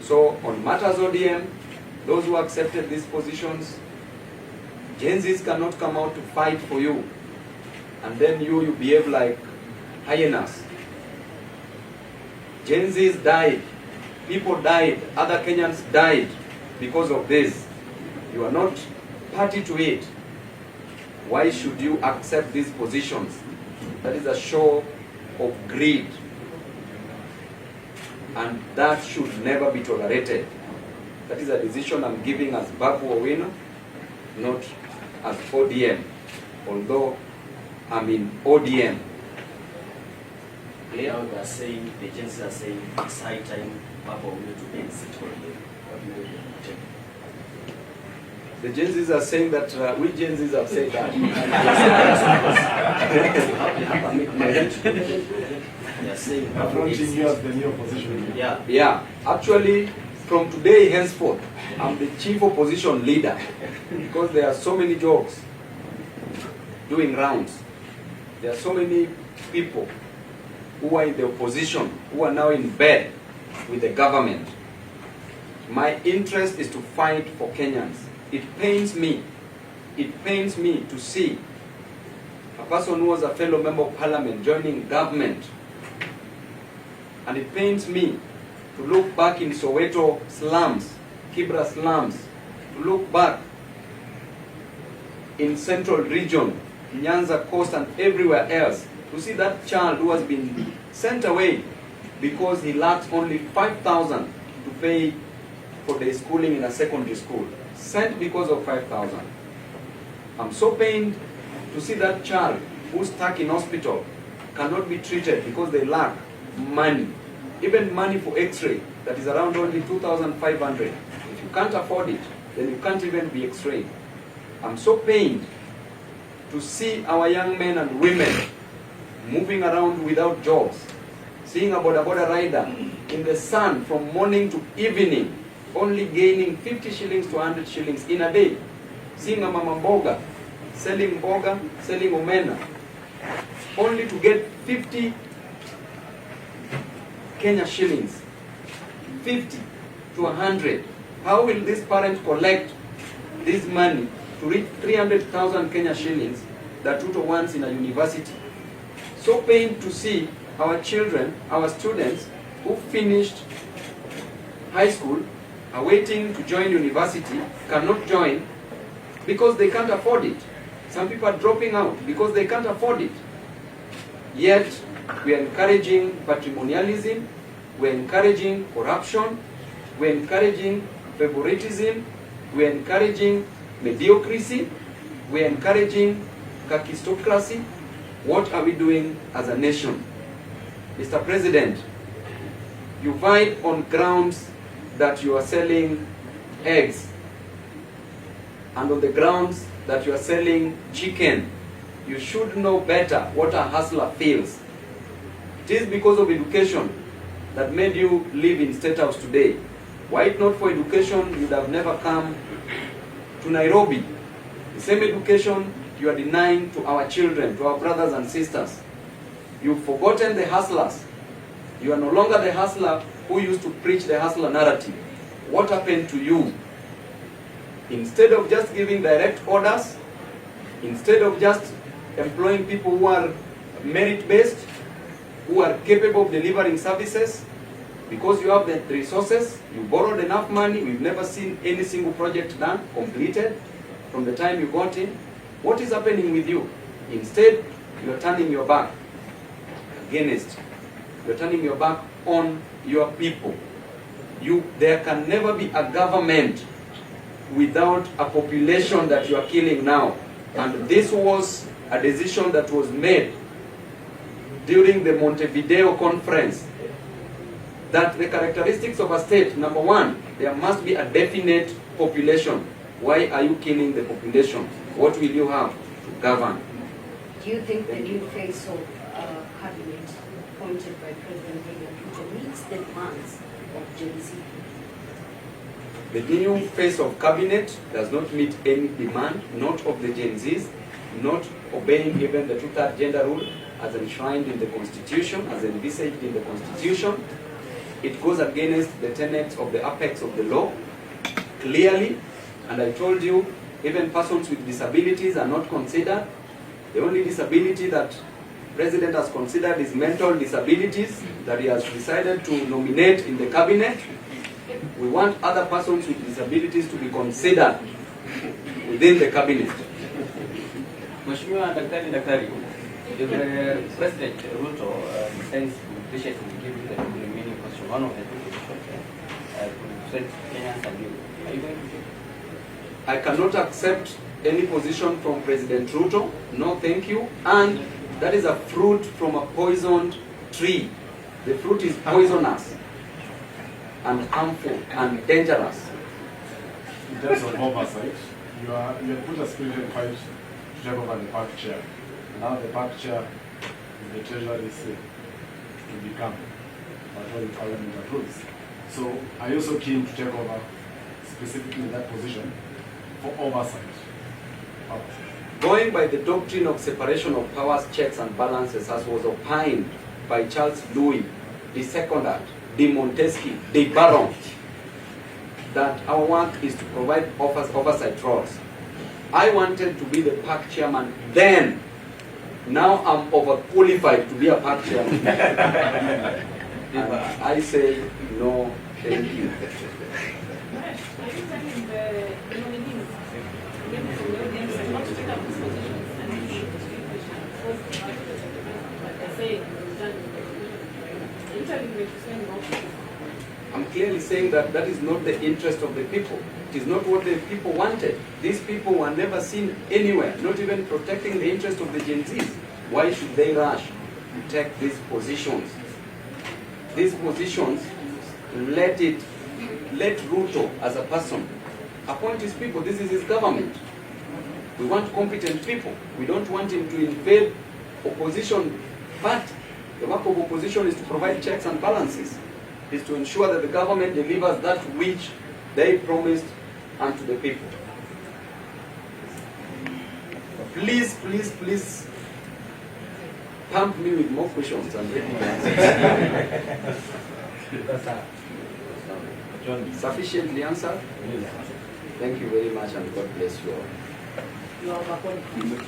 So on matters ODM, those who accepted these positions, Gen Zs cannot come out to fight for you, and then you behave like hyenas. Gen Zs died, people died, other Kenyans died because of this. You are not party to it. Why should you accept these positions? That is a show of greed, and that should never be tolerated. That is a decision I'm giving as Babu Owino, not as ODM, although I'm in ODM. Now they are saying, the agencies are saying it's high time Babu Owino to end sit ODM. What do you think? The Gen Zs are saying that, we Gen Zs have said that. They are saying approaching you as the new opposition. Yeah, actually, from today henceforth, I'm the chief opposition leader because there are so many jokes doing rounds. There are so many people who are in the opposition, who are now in bed with the government. My interest is to fight for Kenyans. It pains me to see a person who was a fellow member of parliament joining government. And it pains me to look back in Soweto slums, Kibra slums, to look back in Central Region, Nyanza Coast and everywhere else, to see that child who has been sent away because he lacks only 5,000 to pay for the schooling in a secondary school. Sent because of 5,000. I'm so pained to see that child who's stuck in hospital cannot be treated because they lack money. Even money for x-ray, that is around only 2,500. If you can't afford it, then you can't even be x-rayed. I'm so pained to see our young men and women moving around without jobs, seeing a boda rider in the sun from morning to evening, only gaining 50 shillings to 100 shillings in a day. Seeing a mama mboga, selling omena, only to get 50 Kenya shillings, 50 to 100. How will this parent collect this money to reach 300,000 Kenya shillings that Ruto wants in a university? So pained to see our children, our students who finished high school, are waiting to join university, cannot join because they can't afford it. Some people are dropping out because they can't afford it. Yet, we are encouraging patrimonialism, we are encouraging corruption, we are encouraging favoritism, we are encouraging mediocrity, we are encouraging kakistocracy. What are we doing as a nation? Mr. President, you fight on grounds that you are selling eggs, and on the grounds that you are selling chicken. You should know better what a hustler feels. It is because of education that made you live in State House today. Were it not for education, you would have never come to Nairobi. The same education you are denying to our children, to our brothers and sisters. You've forgotten the hustlers. You are no longer the hustler who used to preach the hustler narrative. What happened to you? Instead of just giving direct orders, instead of just employing people who are merit-based, who are capable of delivering services, because you have the resources, you borrowed enough money, we've never seen any single project done, completed, from the time you got in. What is happening with you? Instead, you are turning your back against, you are turning your back on your people. There can never be a government without a population that you are killing now. And this was a decision that was made during the Montevideo conference, that the characteristics of a state, number one, there must be a definite population. Why are you killing the population? What will you have to govern? Do you think the new face of cabinet appointed by President Ruto meets the demands of Gen Z? The new face of cabinet does not meet any demand, not of the Gen Zs, not obeying even the two-third gender rule as enshrined in the Constitution, as envisaged in the Constitution. It goes against the tenets of the apex of the law, clearly. And I told you, even persons with disabilities are not considered. The only disability that President has considered is mental disabilities that he has decided to nominate in the cabinet. We want other persons with disabilities to be considered within the cabinet. Mheshimiwa Daktari, if President Ruto sends wishes to give you the remaining position, one of the two positions, to Kenyans and you, are you going to do? I cannot accept any position from President Ruto. No, thank you. And that is a fruit from a poisoned tree. The fruit is poisonous and harmful and dangerous. In terms of oversight, you have put a spirited fight to take over the park chair. Now the park chair is the Treasury seat to become what the Parliament approves. So are you also keen to take over specifically that position for oversight? Going by the doctrine of separation of powers, checks and balances as was opined by Charles Louis, the Secondant, de Montesquieu, de Baron, that our work is to provide oversight roles. I wanted to be the park chairman then. Now I'm overqualified to be a park chairman. And I say no, thank you. I'm clearly saying that that is not the interest of the people. It is not what the people wanted. These people were never seen anywhere, not even protecting the interest of the Gen Zs. Why should they rush to take these positions? These positions, let Ruto as a person appoint his people. This is his government. We want competent people. We don't want him to invade opposition. But the work of opposition is to provide checks and balances, is to ensure that the government delivers that which they promised unto the people. Please, please, please pump me with more questions and ready my answers. Sufficiently answered? Thank you very much and God bless you all. You are overqualified.